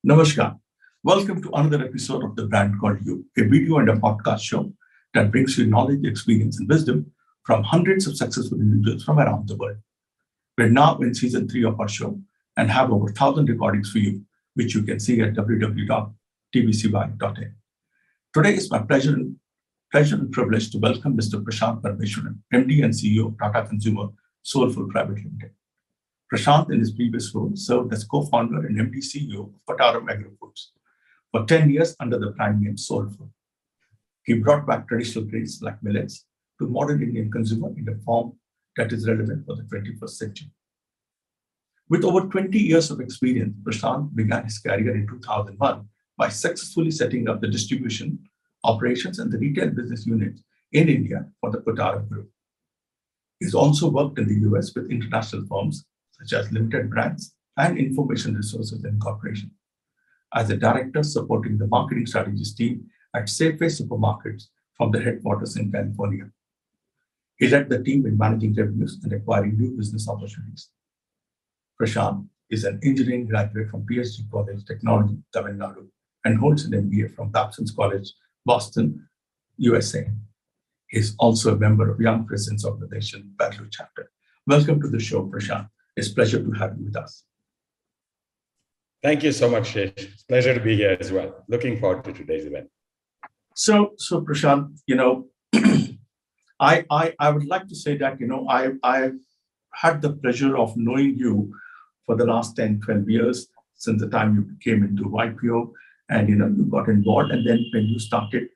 Namaskar. Welcome to another episode of The Brand Called You, a video and a podcast show that brings you knowledge, experience, and wisdom from hundreds of successful individuals from around the world. We're now in season 3 of our show and have over 1,000 recordings for you, which you can see at www.tbcy.in. Today is my pleasure and privilege to welcome Mr. Prashant Parameswaran, MD and CEO of Tata Consumer Soulfull Private Limited. Prashant, in his previous role, served as co-founder and MD CEO of Tata Foods for 10 years under the brand name Soulfull. He brought back traditional grains like millets to modern Indian consumer in a form that is relevant for the 21st century. With over 20 years of experience, Prashant began his career in 2001 by successfully setting up the distribution, operations, and the retail business units in India for the Tata Group. He's also worked in the US with international firms such as Limited Brands and Information Resources Incorporation, as a director supporting the marketing strategies team at Safeway Supermarkets from the headquarters in California. He led the team in managing revenues and acquiring new business opportunities. Prashant is an engineering graduate from PSG College Technology, Tamil Nadu, and holds an MBA from Babson College, Boston, USA. He is also a member of Young Presidents Organization, Bangalore chapter. Welcome to the show, Prashant. It's a pleasure to have you with us. Thank you so much, Shesh. It's a pleasure to be here as well. Looking forward to today's event. So Prashant, I would like to say that, I had the pleasure of knowing you for the last 10, 12 years since the time you came into YPO and, you got involved. And then when you started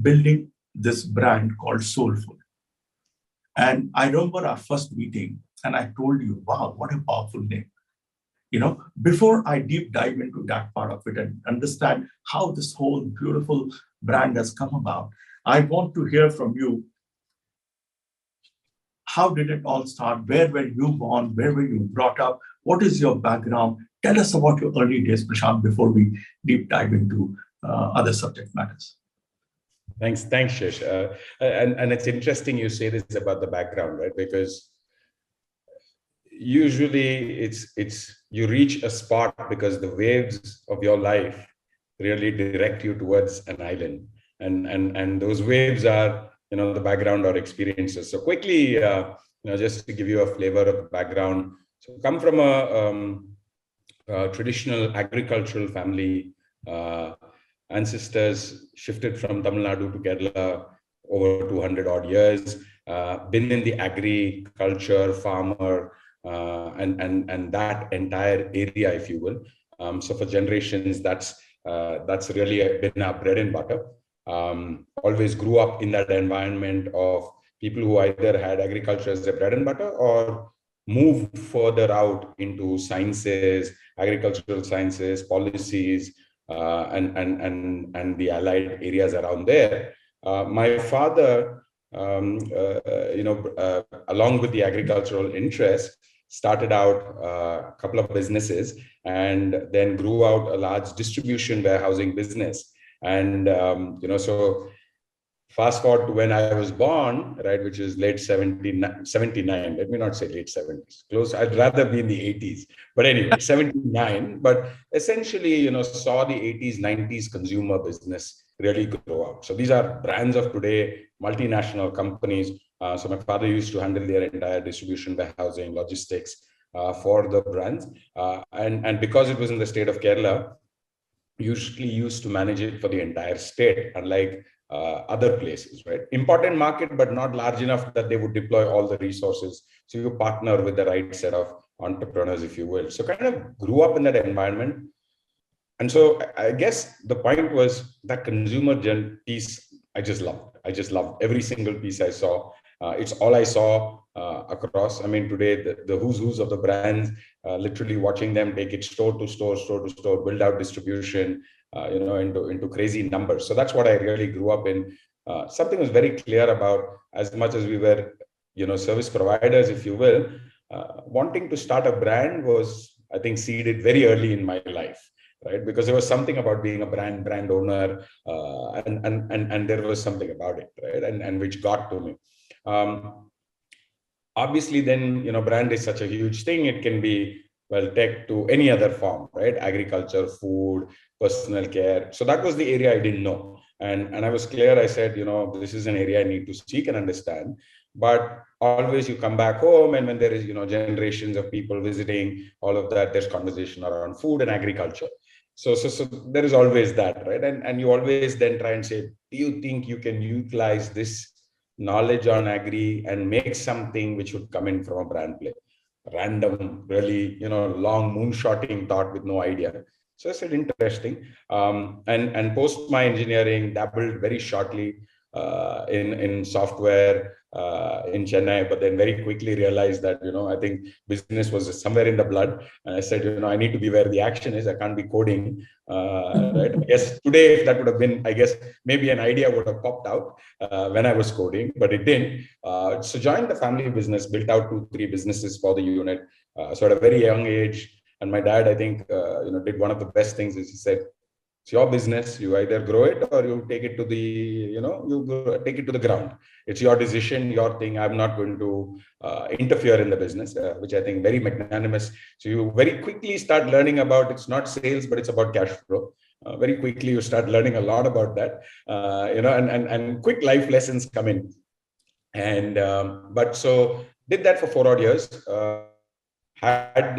building this brand called Soulfull. And I remember our first meeting and I told you, wow, what a powerful name. Before I deep dive into that part of it and understand how this whole beautiful brand has come about, I want to hear from you. How did it all start? Where were you born? Where were you brought up? What is your background? Tell us about your early days, Prashant, before we deep dive into other subject matters. Thanks, Shesh. And it's interesting you say this about the background, right? Because usually it's you reach a spot because the waves of your life really direct you towards an island, and those waves are the background or experiences. So quickly, just to give you a flavor of the background. So come from a traditional agricultural family. Ancestors shifted from Tamil Nadu to Kerala over 200 odd years. Been in the agriculture, farmer, and that entire area, if you will. So for generations, that's really been our bread and butter. Always grew up in that environment of people who either had agriculture as their bread and butter or moved further out into sciences, agricultural sciences, policies, and the allied areas around there. My father, along with the agricultural interest, started out a couple of businesses and then grew out a large distribution warehousing business. And, so fast forward to when I was born, right, which is late 79, let me not say late 70s, close, I'd rather be in the 80s. But anyway, 79, but essentially, saw the 80s, 90s consumer business really grow out. So these are brands of today, multinational companies. So my father used to handle their entire distribution, warehousing, logistics for the brands. And because it was in the state of Kerala, usually used to manage it for the entire state, unlike other places, right? Important market, but not large enough that they would deploy all the resources. So you partner with the right set of entrepreneurs, if you will. So kind of grew up in that environment. And so I guess the point was that consumer piece, I just loved every single piece I saw. It's all I saw across. I mean, today, the who's of the brands, literally watching them take it store to store, build out distribution, into crazy numbers. So that's what I really grew up in. Something was very clear about, as much as we were, service providers, if you will, wanting to start a brand was, I think, seeded very early in my life, right? Because there was something about being a brand owner, and there was something about it, right? And which got to me. Obviously, then, brand is such a huge thing. It can be well, tech to any other form, right? Agriculture, food, personal care. So that was the area I didn't know. And I was clear. I said, this is an area I need to seek and understand. But always you come back home, and when there is, generations of people visiting, all of that, there's conversation around food and agriculture. So there is always that, right? And you always then try and say, do you think you can utilize this knowledge on agri and make something which would come in from a brand play? Random, really, long moonshotting thought with no idea. So I said, interesting. And post my engineering, dabbled very shortly in software in Chennai, but then very quickly realized that, I think business was somewhere in the blood. And I said, I need to be where the action is. I can't be coding. Right? I guess today, if that would have been, I guess maybe an idea would have popped out when I was coding, but it didn't. So joined the family business, built out 2, 3 businesses for the unit. So at a very young age, and my dad, I think, did one of the best things is he said, it's your business. You either grow it or you take it to take it to the ground. It's your decision, your thing. I'm not going to interfere in the business, which I think very magnanimous. So you very quickly start learning about, it's not sales, but it's about cash flow. Very quickly you start learning a lot about that, and quick life lessons come in. And but so did that for 4 odd years. Had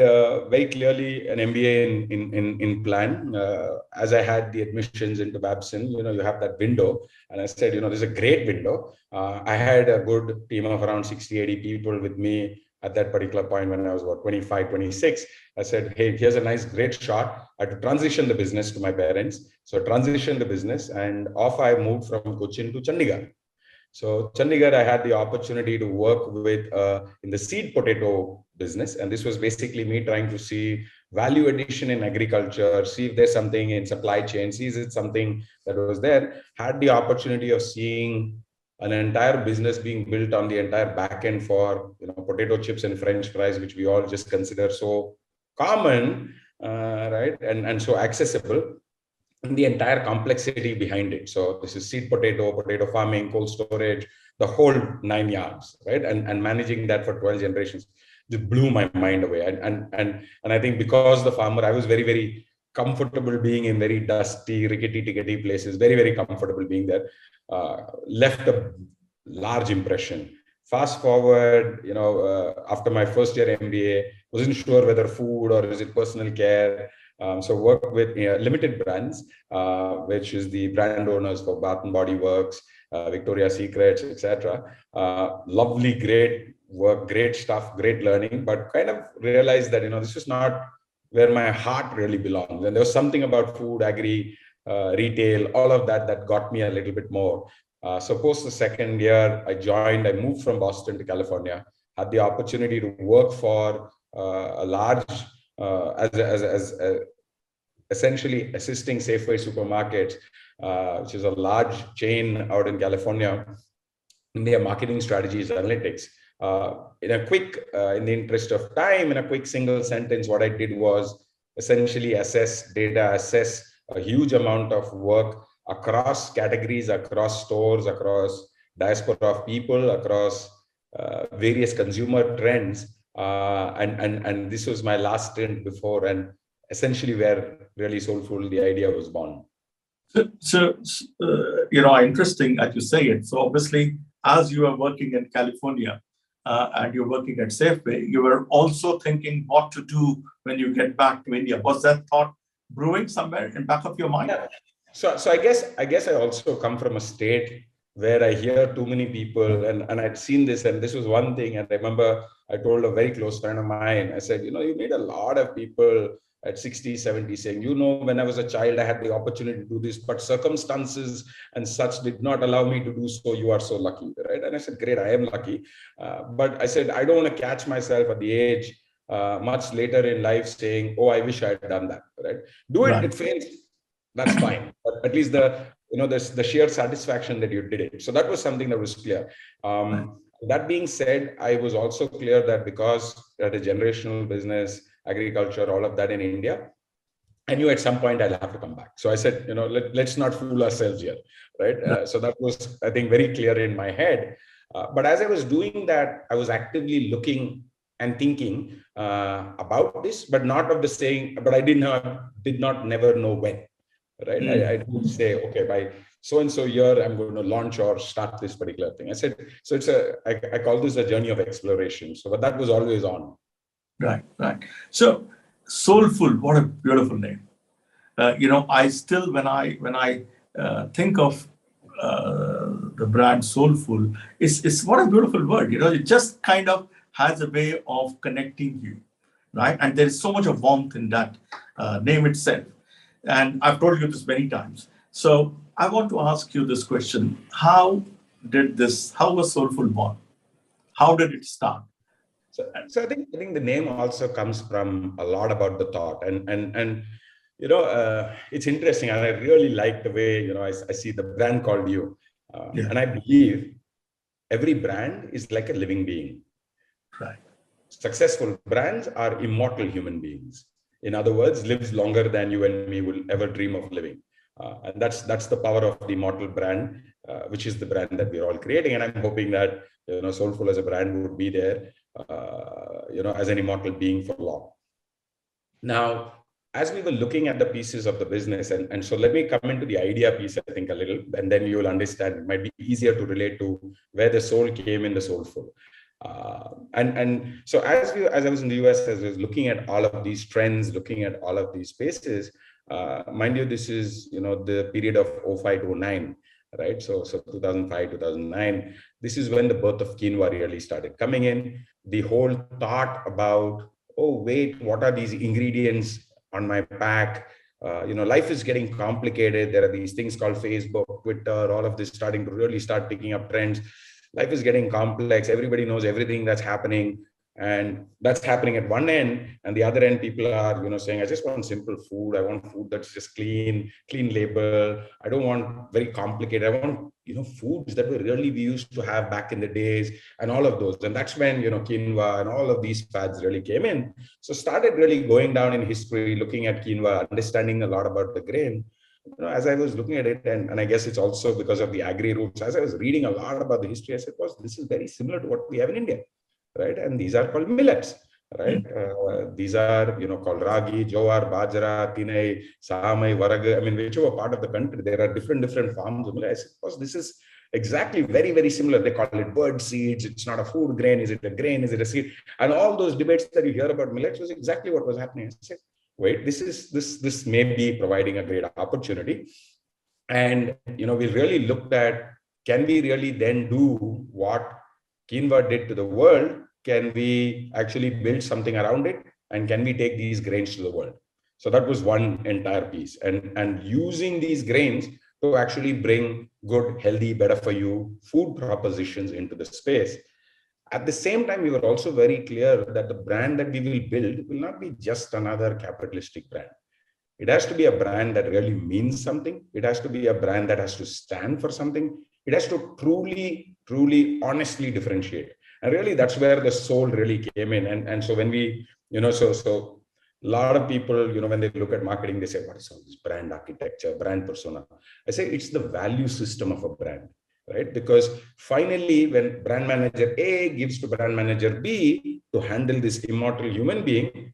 very clearly an MBA in plan. As I had the admissions into Babson, you have that window. And I said, this is a great window. I had a good team of around 60, 80 people with me at that particular point when I was about 25, 26. I said, hey, here's a nice, great shot. I had to transition the business to my parents. So transition the business, and off I moved from Cochin to Chandigarh. So Chandigarh, I had the opportunity to work with in the seed potato business. And this was basically me trying to see value addition in agriculture, see if there's something in supply chain, see if it's something that was there. Had the opportunity of seeing an entire business being built on the entire back end for potato chips and French fries, which we all just consider so common, right? And so accessible. And the entire complexity behind it. So this is seed potato farming, cold storage, the whole 9 yards, right? And managing that for 12 generations just blew my mind away. And I think because the farmer, I was very, very comfortable being in very dusty, rickety places, very, very comfortable being there, left a large impression. Fast forward, after my first year MBA, wasn't sure whether food or is it personal care. So work with limited brands, which is the brand owners for Bath and Body Works, Victoria's Secrets, etc. Lovely, great work, great stuff, great learning, but kind of realized that, this is not where my heart really belongs. And there was something about food, agri, retail, all of that got me a little bit more. So post the second year, I moved from Boston to California, had the opportunity to work for a large, as essentially assisting Safeway supermarkets, which is a large chain out in California, in their marketing strategies analytics. In the interest of time, in a quick single sentence, what I did was essentially assess a huge amount of work across categories, across stores, across diaspora of people, across various consumer trends. And this was my last stint before, and essentially where really Soulfull, the idea was born. So interesting that you say it. So obviously, as you are working in California and you're working at Safeway, you were also thinking what to do when you get back to India. Was that thought brewing somewhere in back of your mind? Yeah. So I guess I also come from a state where I hear too many people, and I'd seen this, and this was one thing. And I remember I told a very close friend of mine, I said, you meet a lot of people at 60, 70 saying, when I was a child, I had the opportunity to do this, but circumstances and such did not allow me to do so. You are so lucky, right? And I said, great, I am lucky. But I said, I don't want to catch myself at the age much later in life saying, oh, I wish I had done that, right? It fails. That's fine. But at least the sheer satisfaction that you did it. So that was something that was clear. That being said, I was also clear that because at a generational business, agriculture, all of that in India, I knew at some point I'll have to come back. So I said, let's not fool ourselves here, right? So that was, I think, very clear in my head. But as I was doing that, I was actively looking and thinking about this, but not of the saying, but I did not never know when, right? I didn't say, okay, by so-and-so year, I'm going to launch or start this particular thing. I said, so I call this a journey of exploration. So, but that was always on. Right, right. So Soulful, what a beautiful name. I still, when I think of the brand Soulful, it's what a beautiful word. It just kind of has a way of connecting you, right? And there is so much of warmth in that name itself. And I've told you this many times. So I want to ask you this question: how was Soulful born? How did it start? So I think the name also comes from a lot about the thought, and it's interesting, and I really like the way I see the brand called you, Yeah, and I believe every brand is like a living being. right. Successful brands are immortal human beings. In other words, lives longer than you and me will ever dream of living. And that's the power of the immortal brand, which is the brand that we're all creating. And I'm hoping that Soulful as a brand would be there, as an immortal being for long. Now, as we were looking at the pieces of the business, and so let me come into the idea piece, I think, a little, and then you will understand. It might be easier to relate to where the soul came in the Soulful. And so as I was in the US, as I was looking at all of these trends, looking at all of these spaces, mind you, this is the period of 05 to 09, right? So 2005, 2009, this is when the birth of quinoa really started coming in. The whole thought about, oh wait, what are these ingredients on my pack? Life is getting complicated. There are these things called Facebook, Twitter, all of this starting to really start picking up trends. Life is getting complex. Everybody knows everything that's happening, and that's happening at one end. And the other end, people are, saying, I just want simple food. I want food that's just clean label. I don't want very complicated. I want, foods that we used to have back in the days, and all of those. And that's when, quinoa and all of these fads really came in. So started really going down in history, looking at quinoa, understanding a lot about the grain. As I was looking at it, and I guess it's also because of the agri roots, as I was reading a lot about the history, I said, well, this is very similar to what we have in India, right? And these are called millets, right? These are, called ragi, jowar, bajra, tinai, samai, varag. I mean, whichever part of the country, there are different farms of millet. I said, well, this is exactly very, very similar. They call it bird seeds. It's not a food grain. Is it a grain? Is it a seed? And all those debates that you hear about millets was exactly what was happening. I said, wait, this may be providing a great opportunity. And, we really looked at, can we really then do what quinoa did to the world? Can we actually build something around it? And can we take these grains to the world? So that was one entire piece. And using these grains to actually bring good, healthy, better for you food propositions into the space. At the same time, we were also very clear that the brand that we will build will not be just another capitalistic brand. It has to be a brand that really means something. It has to be a brand that has to stand for something. It has to truly, honestly differentiate. And really, that's where the soul really came in. And so when we, so a lot of people, when they look at marketing, they say, what is all this brand architecture, brand persona? I say it's the value system of a brand. Right? Because finally, when brand manager A gives to brand manager B to handle this immortal human being,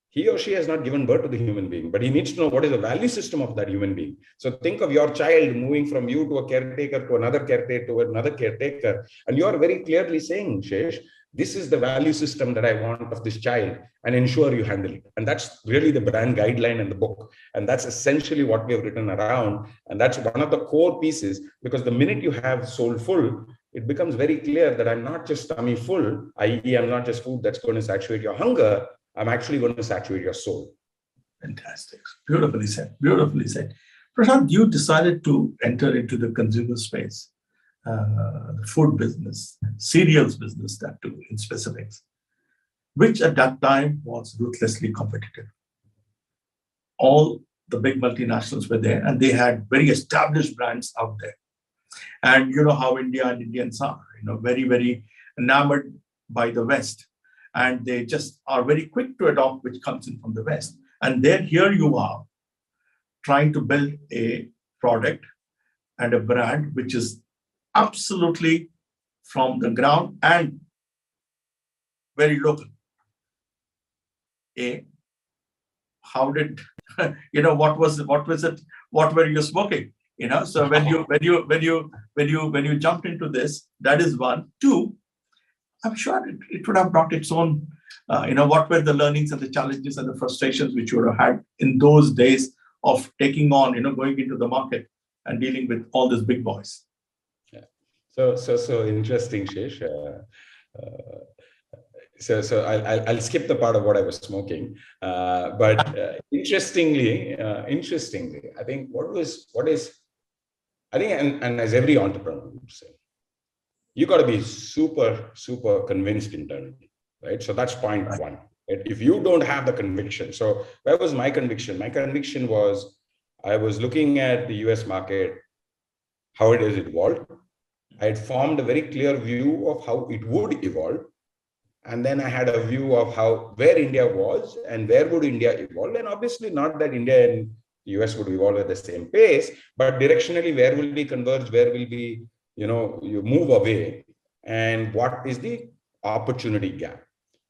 he or she has not given birth to the human being, but he needs to know what is the value system of that human being. So think of your child moving from you to a caretaker, to another caretaker, to another caretaker. And you are very clearly saying, Shesh, this is the value system that I want of this child, and ensure you handle it. And that's really the brand guideline in the book. And that's essentially what we have written around. And that's one of the core pieces, because the minute you have Soulful, it becomes very clear that I'm not just tummy full, i.e., I'm not just food that's going to saturate your hunger. I'm actually going to saturate your soul. Fantastic. Beautifully said. Beautifully said. Prashant, you decided to enter into the consumer space, the food business, cereals business, that too, in specifics, which at that time was ruthlessly competitive. All the big multinationals were there, and they had very established brands out there. And you know how India and Indians are, very, very enamored by the West. And they just are very quick to adopt which comes in from the West. And then here you are trying to build a product and a brand which is absolutely from the ground and very local. A, how did, what was it? What were you smoking? So when you jumped into this, that is one. Two, I'm sure it would have brought its own, what were the learnings and the challenges and the frustrations which you would have had in those days of taking on, going into the market and dealing with all these big boys. Yeah. So interesting, Shesh. So I'll skip the part of what I was smoking, but interestingly, I think I think, and as every entrepreneur would say, you got to be super convinced internally, right? So that's point one. Right? If you don't have the conviction, so where was my conviction? My conviction was I was looking at the US market, how it has evolved. I had formed a very clear view of how it would evolve. And then I had a view of where India was and where would India evolve. And obviously not that India and US would evolve at the same pace, but directionally, where will we converge? Where will we, you move away? And what is the opportunity gap?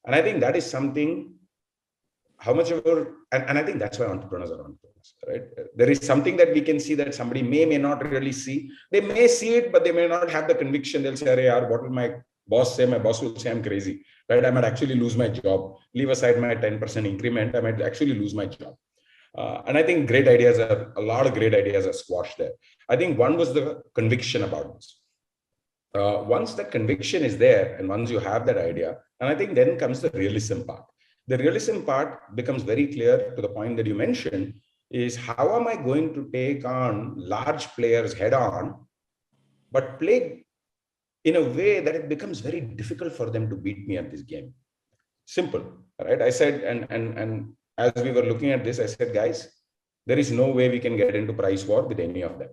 And I think that is something, and I think that's why entrepreneurs are entrepreneurs, right? There is something that we can see that somebody may not really see. They may see it, but they may not have the conviction. They'll say, what will my boss say? My boss will say I'm crazy, right? I might actually lose my job. Leave aside my 10% increment, I might actually lose my job. And I think a lot of great ideas are squashed there. I think one was the conviction about this. Once that conviction is there, and once you have that idea, and I think then comes the realism part. The realism part becomes very clear to the point that you mentioned is how am I going to take on large players head on, but play in a way that it becomes very difficult for them to beat me at this game. Simple, right? I said, and as we were looking at this, I said, guys, there is no way we can get into price war with any of them,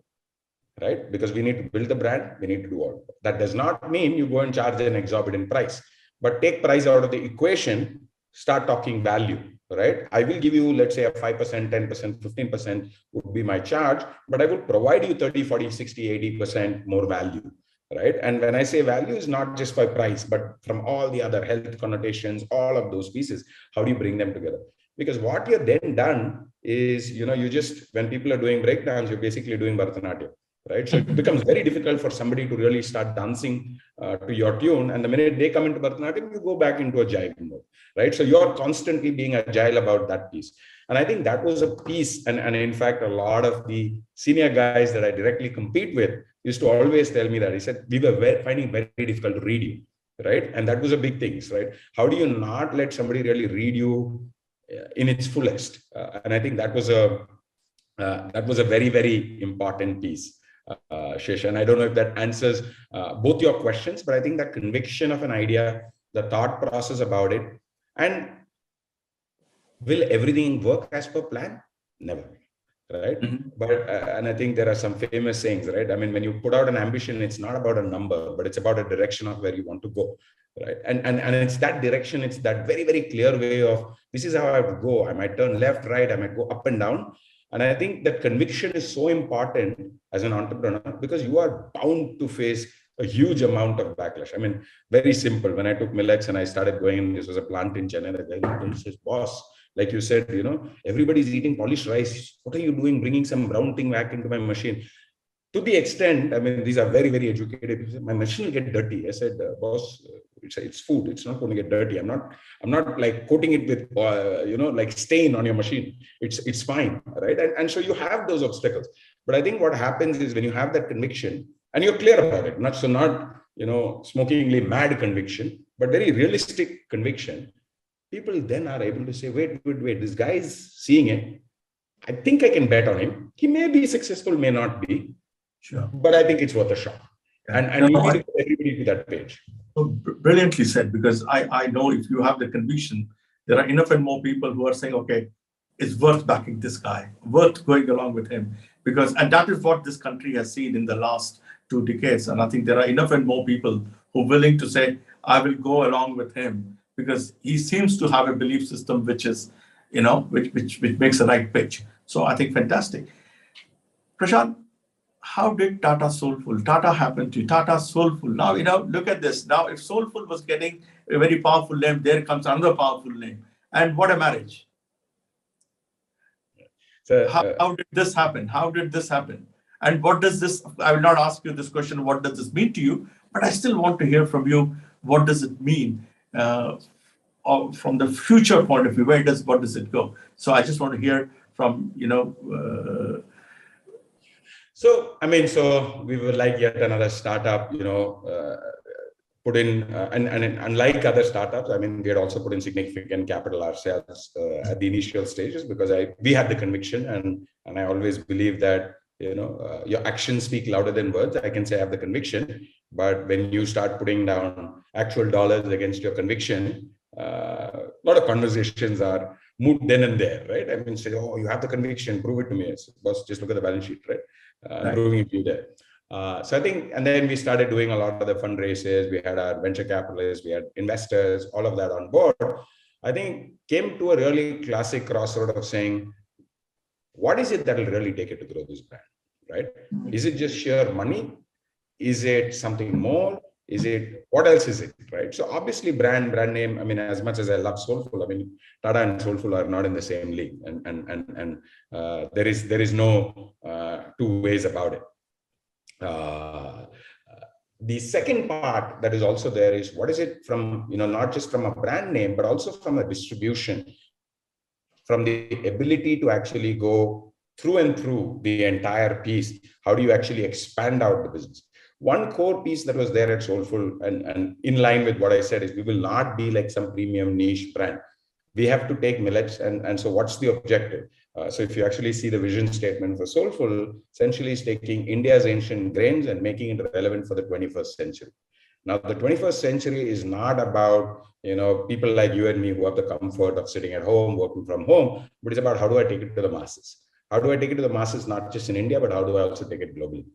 right? Because we need to build the brand, we need to do all. That does not mean you go and charge an exorbitant price, but take price out of the equation, start talking value, right? I will give you, let's say a 5%, 10%, 15% would be my charge, but I will provide you 30, 40, 60, 80% more value. Right. And when I say value, is not just by price, but from all the other health connotations, all of those pieces, how do you bring them together? Because what you're then done is, when people are doing breakdowns, you're basically doing Bharatanatyam, right? So it becomes very difficult for somebody to really start dancing to your tune. And the minute they come into Bharatanatyam, you go back into a jive mode, right? So you're constantly being agile about that piece. And I think that was a piece. And in fact, a lot of the senior guys that I directly compete with used to always tell me that. He said, we were finding it very difficult to read you, right? And that was a big thing, right? How do you not let somebody really read you in its fullest? And I think that was a very, very important piece, Shesh. And I don't know if that answers both your questions, but I think that conviction of an idea, the thought process about it, and will everything work as per plan? Never. Right. Mm-hmm. But and I think there are some famous sayings, right? I mean, when you put out an ambition, it's not about a number, but it's about a direction of where you want to go, right? And it's that direction. It's that very, very clear way of this is how I would go. I might turn left, right. I might go up and down. And I think that conviction is so important as an entrepreneur because you are bound to face a huge amount of backlash. I mean, very simple. When I took Millets and I started going, this was a plant in Chennai. The guy says, boss, like you said, everybody's eating polished rice. What are you doing bringing some brown thing back into my machine? To the extent, I mean, these are very, very educated people. My machine will get dirty. I said, boss, it's food. It's not going to get dirty. I'm not like coating it with, like stain on your machine. It's fine, right? And so you have those obstacles. But I think what happens is when you have that conviction and you're clear about it, not smokingly mad conviction, but very realistic conviction, people then are able to say, wait, this guy is seeing it. I think I can bet on him. He may be successful, may not be. Sure. But I think it's worth a shot. Yeah. And you need to put everybody to that page. So brilliantly said, because I know if you have the conviction, there are enough and more people who are saying, okay, it's worth backing this guy, worth going along with him. And that is what this country has seen in the last 2 decades. And I think there are enough and more people who are willing to say, I will go along with him. Because he seems to have a belief system which is, which makes a right pitch. So I think fantastic. Prashant, how did Tata Soulfull? Tata happened to you. Tata Soulfull. Now, look at this. Now, if Soulfull was getting a very powerful name, there comes another powerful name. And what a marriage. So, How did this happen? How did this happen? And what does this, I will not ask you this question, what does this mean to you? But I still want to hear from you, what does it mean from the future point of view? What does it go? So I just want to hear from, So, I mean, so we were like yet another startup, put in, and unlike other startups, I mean, we had also put in significant capital ourselves at the initial stages, because we had the conviction, and I always believe that, your actions speak louder than words. I can say I have the conviction, but when you start putting down actual dollars against your conviction, a lot of conversations are moved then and there, right? I mean, say, oh, you have the conviction, prove it to me. It's, boss, just look at the balance sheet, right? Right. Proving it to you there. So I think, and then we started doing a lot of the fundraisers. We had our venture capitalists, we had investors, all of that on board. I think came to a really classic crossroad of saying, what is it that will really take it to grow this brand, right? Is it just sheer money? Is it something more? Is it, what else is it, right? So obviously brand name, I mean, as much as I love Soulfull, I mean, Tata and Soulfull are not in the same league, and there is no two ways about it. The second part that is also there is, what is it from, not just from a brand name, but also from a distribution, from the ability to actually go through and through the entire piece. How do you actually expand out the business? One core piece that was there at Soulfull, and in line with what I said, is we will not be like some premium niche brand. We have to take millets, and so what's the objective? So if you actually see the vision statement for Soulfull, essentially is taking India's ancient grains and making it relevant for the 21st century. Now, the 21st century is not about, people like you and me who have the comfort of sitting at home, working from home, but it's about how do I take it to the masses? How do I take it to the masses, not just in India, but how do I also take it globally,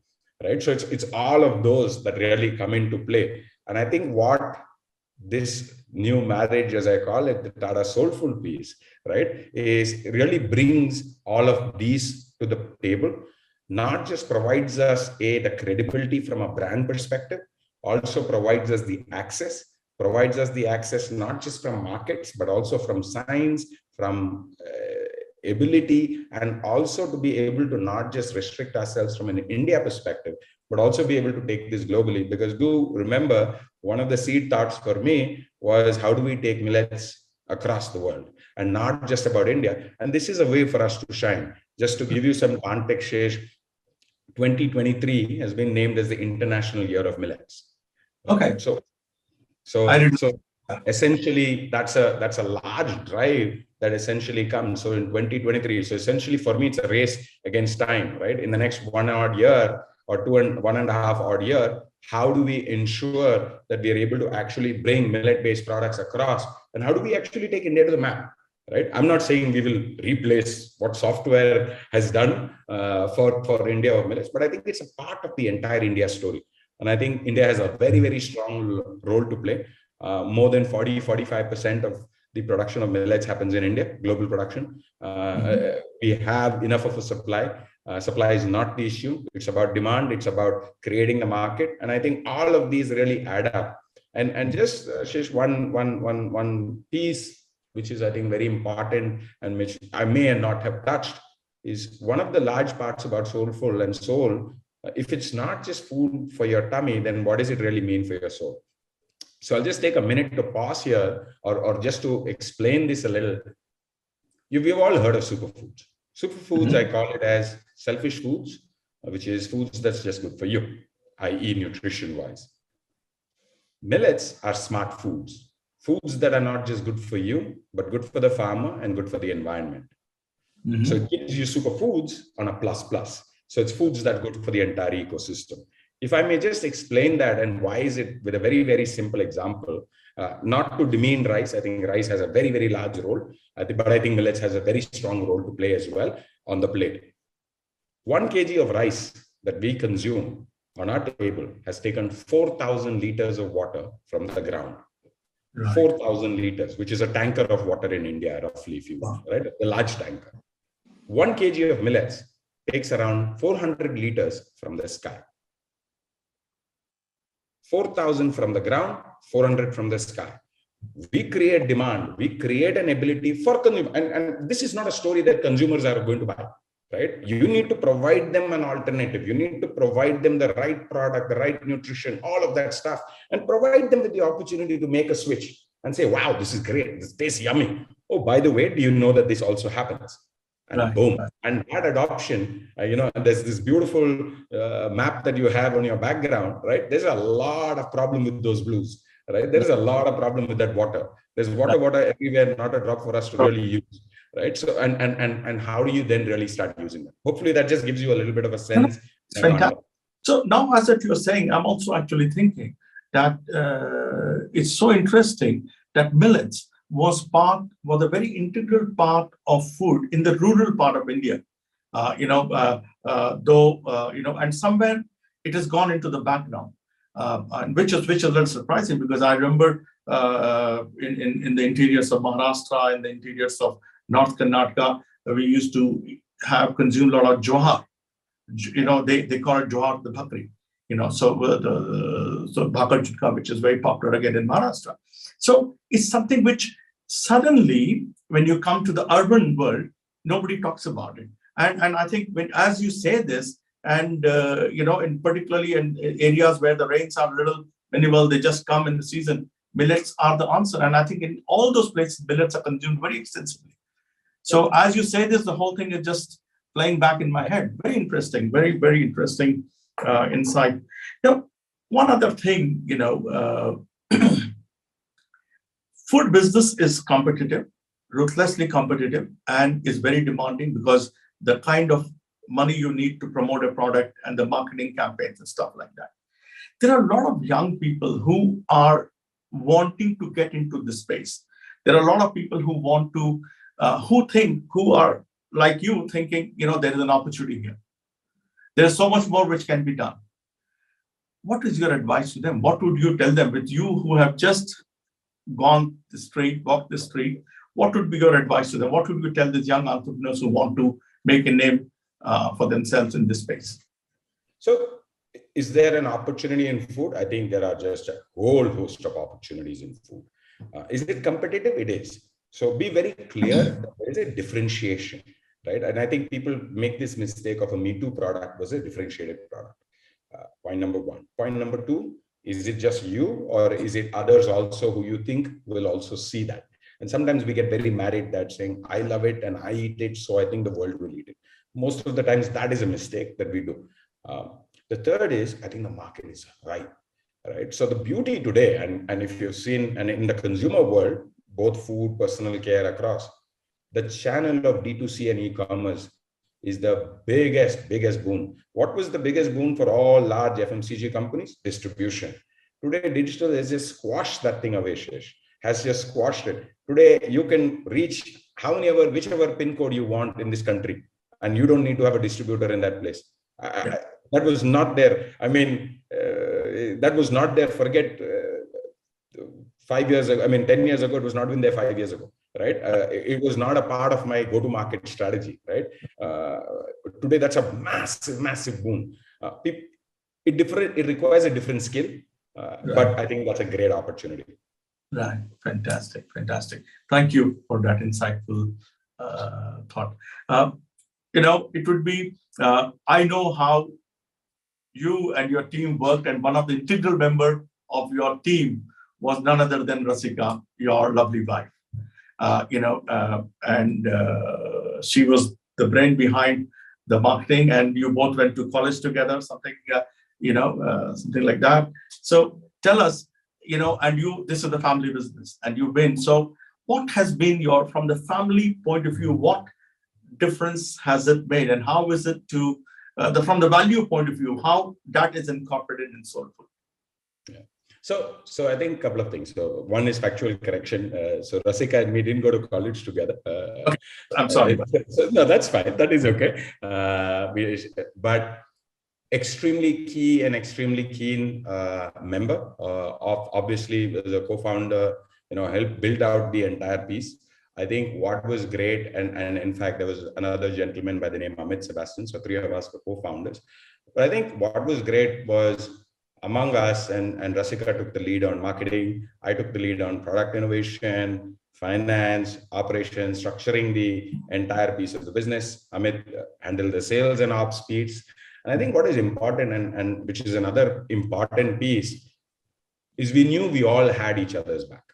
right? So it's all of those that really come into play. And I think what this new marriage, as I call it, the Tata Soulfull piece, right, is really brings all of these to the table, not just provides us the credibility from a brand perspective, also provides us the access, not just from markets, but also from science, from ability, and also to be able to not just restrict ourselves from an India perspective, but also be able to take this globally. Because do remember, one of the seed thoughts for me was, how do we take millets across the world and not just about India? And this is a way for us to shine. Just to give you some context, 2023 has been named as the International Year of Millets. Okay. So essentially, that's a large drive that essentially comes. So in 2023, so essentially for me, it's a race against time, right? In the next 1 odd year or 1.5 odd year, how do we ensure that we are able to actually bring millet-based products across? And how do we actually take India to the map, right? I'm not saying we will replace what software has done for India or millets, but I think it's a part of the entire India story. And I think India has a very, very strong role to play. More than 45% of the production of millets happens in India, global production. We have enough of a supply. Supply is not the issue. It's about demand. It's about creating the market. And I think all of these really add up. And just, Shish, one piece, which is, I think, very important and which I may not have touched, is one of the large parts about Soulfull and Soul. If it's not just food for your tummy, then what does it really mean for your soul? So I'll just take a minute to pause here, or just to explain this a little. We've all heard of superfoods. Superfoods, I call it as selfish foods, which is foods that's just good for you, i.e. nutrition-wise. Millets are smart foods, foods that are not just good for you, but good for the farmer and good for the environment. So it gives you superfoods on a plus. So it's foods that are good for the entire ecosystem. If I may just explain that, and why is it, with a very, very simple example, not to demean rice. I think rice has a very, very large role, but I think millets has a very strong role to play as well on the plate. 1 kg of rice that we consume on our table has taken 4,000 liters of water from the ground. Right. 4,000 liters, which is a tanker of water in India, roughly, if you will, right? A large tanker. 1 kg of millets takes around 400 liters from the sky. 4,000 from the ground, 400 from the sky. We create demand, we create an ability for consumer, and this is not a story that consumers are going to buy, right? You need to provide them an alternative. You need to provide them the right product, the right nutrition, all of that stuff, and provide them with the opportunity to make a switch and say, wow, this is great. This tastes yummy. Oh, by the way, do you know that this also happens? And Right, boom. right. And that adoption, there's this beautiful map that you have on your background, right? There's a lot of problem with those blues, right? There's a lot of problem with that water. There's water everywhere, not a drop for us to really use, right? So, and how do you then really start using them? Hopefully that just gives you a little bit of a sense. It's fantastic. So now, as that you're saying, I'm also actually thinking that it's so interesting that millets was a very integral part of food in the rural part of India. And somewhere it has gone into the background, and which is a little surprising, because I remember in the interiors of Maharashtra, in the interiors of North Karnataka, we used to consume a lot of jowar. They call it jowar the bhakri. So bhakar chutka, which is very popular again in Maharashtra. So it's something which suddenly, when you come to the urban world, nobody talks about it. And I think as you say this, and in particularly in areas where the rains are little minimal, they just come in the season, millets are the answer. And I think in all those places, millets are consumed very extensively. So as you say this, the whole thing is just playing back in my head. Very interesting, very, very interesting insight. One other thing, food business is competitive, ruthlessly competitive, and is very demanding, because the kind of money you need to promote a product and the marketing campaigns and stuff like that. There are a lot of young people who are wanting to get into this space. There are a lot of people who want to, who are like you, thinking, there is an opportunity here. There's so much more which can be done. What is your advice to them? What would you tell them, with you who have just walked the street? What would be your advice to them? What would you tell these young entrepreneurs who want to make a name for themselves in this space? So, is there an opportunity in food? I think there are just a whole host of opportunities in food. Is it competitive? It is. So be very clear that there is a differentiation, right? And I think people make this mistake of a Me Too product was a differentiated product. Point number one. Point number two, is it just you, or is it others also who you think will also see that? And sometimes we get very mad at that, saying, I love it and I eat it, so I think the world will eat it. Most of the times that is a mistake that we do. The third is, I think the market is right? So the beauty today, and if you've seen, and in the consumer world, both food, personal care, across, the channel of D2C and e-commerce is the biggest boon. What was the biggest boon for all large FMCG companies? Distribution. Today, digital has just squashed that thing away, has just squashed it. Today, you can reach whichever pin code you want in this country, and you don't need to have a distributor in that place. That was not there. That was not there. Forget 5 years ago. 10 years ago, it was not been there 5 years ago, right? It was not a part of my go-to-market strategy, right? Today, that's a massive boom. It requires a different skill, but I think that's a great opportunity. Right. Fantastic. Thank you for that insightful thought. It would be, I know how you and your team worked, and one of the integral member of your team was none other than Rasika, your lovely wife. She was the brain behind the marketing, and you both went to college together, something like that. So tell us, this is the family business, and you've been, so what has been from the family point of view, what difference has it made, and how is it from the value point of view, how that is incorporated in Soulfull? Yeah. So I think a couple of things. So one is factual correction. So Rasika and me didn't go to college together. Okay. I'm sorry. No, that's fine. That is okay. But extremely key and extremely keen member of, obviously, as a co-founder, helped build out the entire piece. I think what was great, and in fact, there was another gentleman by the name Amit Sebastian. So three of us were co-founders. But I think what was great was among us, and Rasika took the lead on marketing. I took the lead on product innovation, finance, operations, structuring the entire piece of the business. Amit handled the sales and ops piece. And I think what is important, and which is another important piece, is we knew we all had each other's back.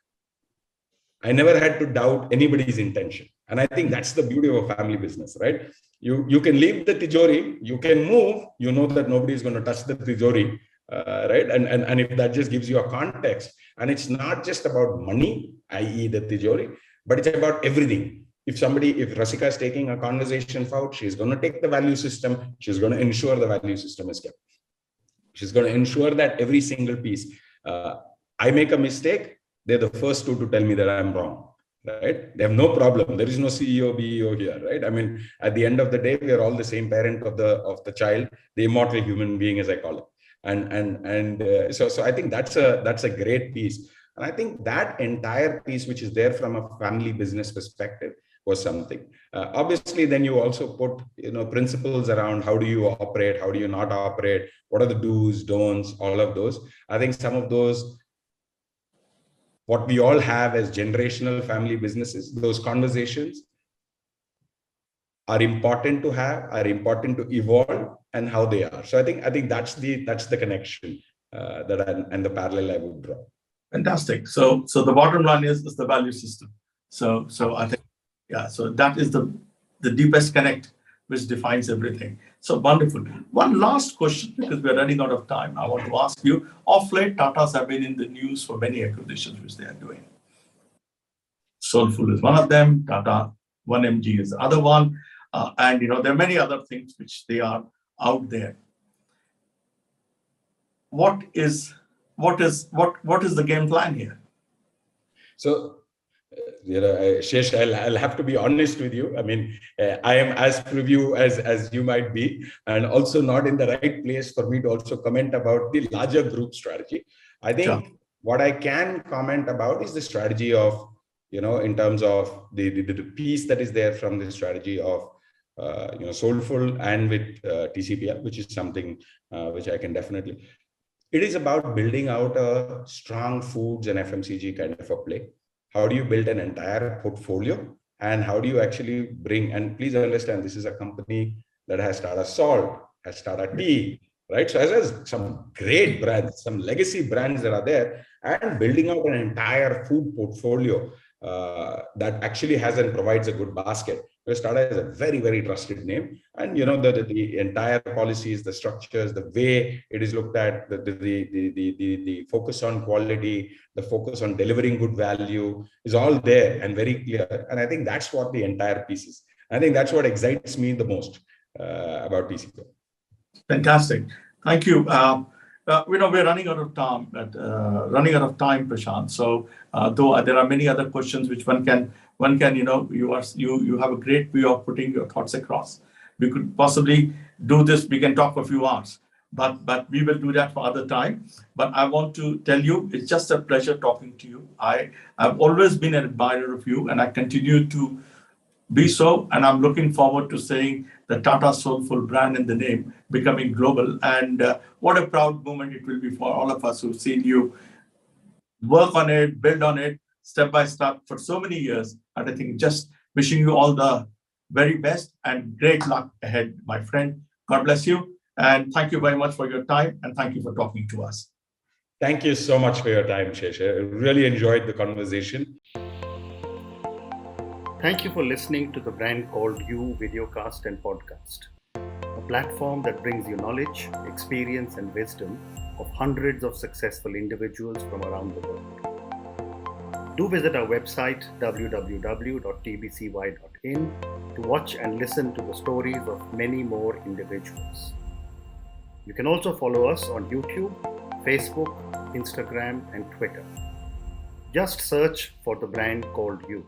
I never had to doubt anybody's intention. And I think that's the beauty of a family business, right? You can leave the tijori, you can move, you know that nobody is going to touch the tijori, right? And if that just gives you a context, and it's not just about money, i.e. the tijori, but it's about everything. If Rasika is taking a conversation forward, she's going to take the value system, she's going to ensure the value system is kept. She's going to ensure that every single piece, I make a mistake, they're the first two to tell me that I'm wrong, right? They have no problem. There is no CEO, BEO here, right? I mean, at the end of the day, we are all the same parent of the child, the immortal human being, as I call it. So I think that's a great piece. And I think that entire piece, which is there from a family business perspective, was something. Obviously, then you also put principles around how do you operate, how do you not operate, what are the do's, don'ts, all of those. I think some of those, what we all have as generational family businesses, those conversations are important to have, are important to evolve, and how they are. So I think that's the connection and the parallel I would draw. Fantastic. So the bottom line is the value system. So I think, yeah, so that is the deepest connect which defines everything. So wonderful. One last question, because we're running out of time. I want to ask you, of late, Tatas have been in the news for many acquisitions which they are doing. Soulfull is one of them. Tata 1mg is the other one. And there are many other things which they are out there. What is the game plan here? So, Shesh, I'll have to be honest with you. I mean, I am as preview as you might be, and also not in the right place for me to also comment about the larger group strategy. I think what I can comment about is the strategy of, in terms of the piece that is there from the strategy of, Soulfull and with TCPL, which is something which I can definitely. It is about building out a strong foods and FMCG kind of a play. How do you build an entire portfolio, and how do you actually bring, and please understand, this is a company that has Tata Salt, has Tata Tea, right? So it has some great brands, some legacy brands that are there, and building out an entire food portfolio that actually has and provides a good basket. Because Tata is a very, very trusted name, and the entire policies, the structures, the way it is looked at, the focus on quality, the focus on delivering good value is all there and very clear. And I think that's what the entire piece is. I think that's what excites me the most about TCPL. Fantastic, thank you. We're running out of time, Prashant. So though there are many other questions which one can you have a great way of putting your thoughts across. We could possibly do this. We can talk for a few hours, but we will do that for other time. But I want to tell you, it's just a pleasure talking to you. I've always been an admirer of you, and I continue to be so. And I'm looking forward to seeing the Tata Soulfull brand in the name becoming global. And what a proud moment it will be for all of us who've seen you work on it, build on it, step by step for so many years. And I think just wishing you all the very best and great luck ahead, my friend. God bless you. And thank you very much for your time. And thank you for talking to us. Thank you so much for your time, Shesha. I really enjoyed the conversation. Thank you for listening to the Brand Called You videocast and podcast, a platform that brings you knowledge, experience, and wisdom of hundreds of successful individuals from around the world. Do visit our website www.tbcy.in to watch and listen to the stories of many more individuals. You can also follow us on YouTube, Facebook, Instagram, and Twitter. Just search for the Brand Called You.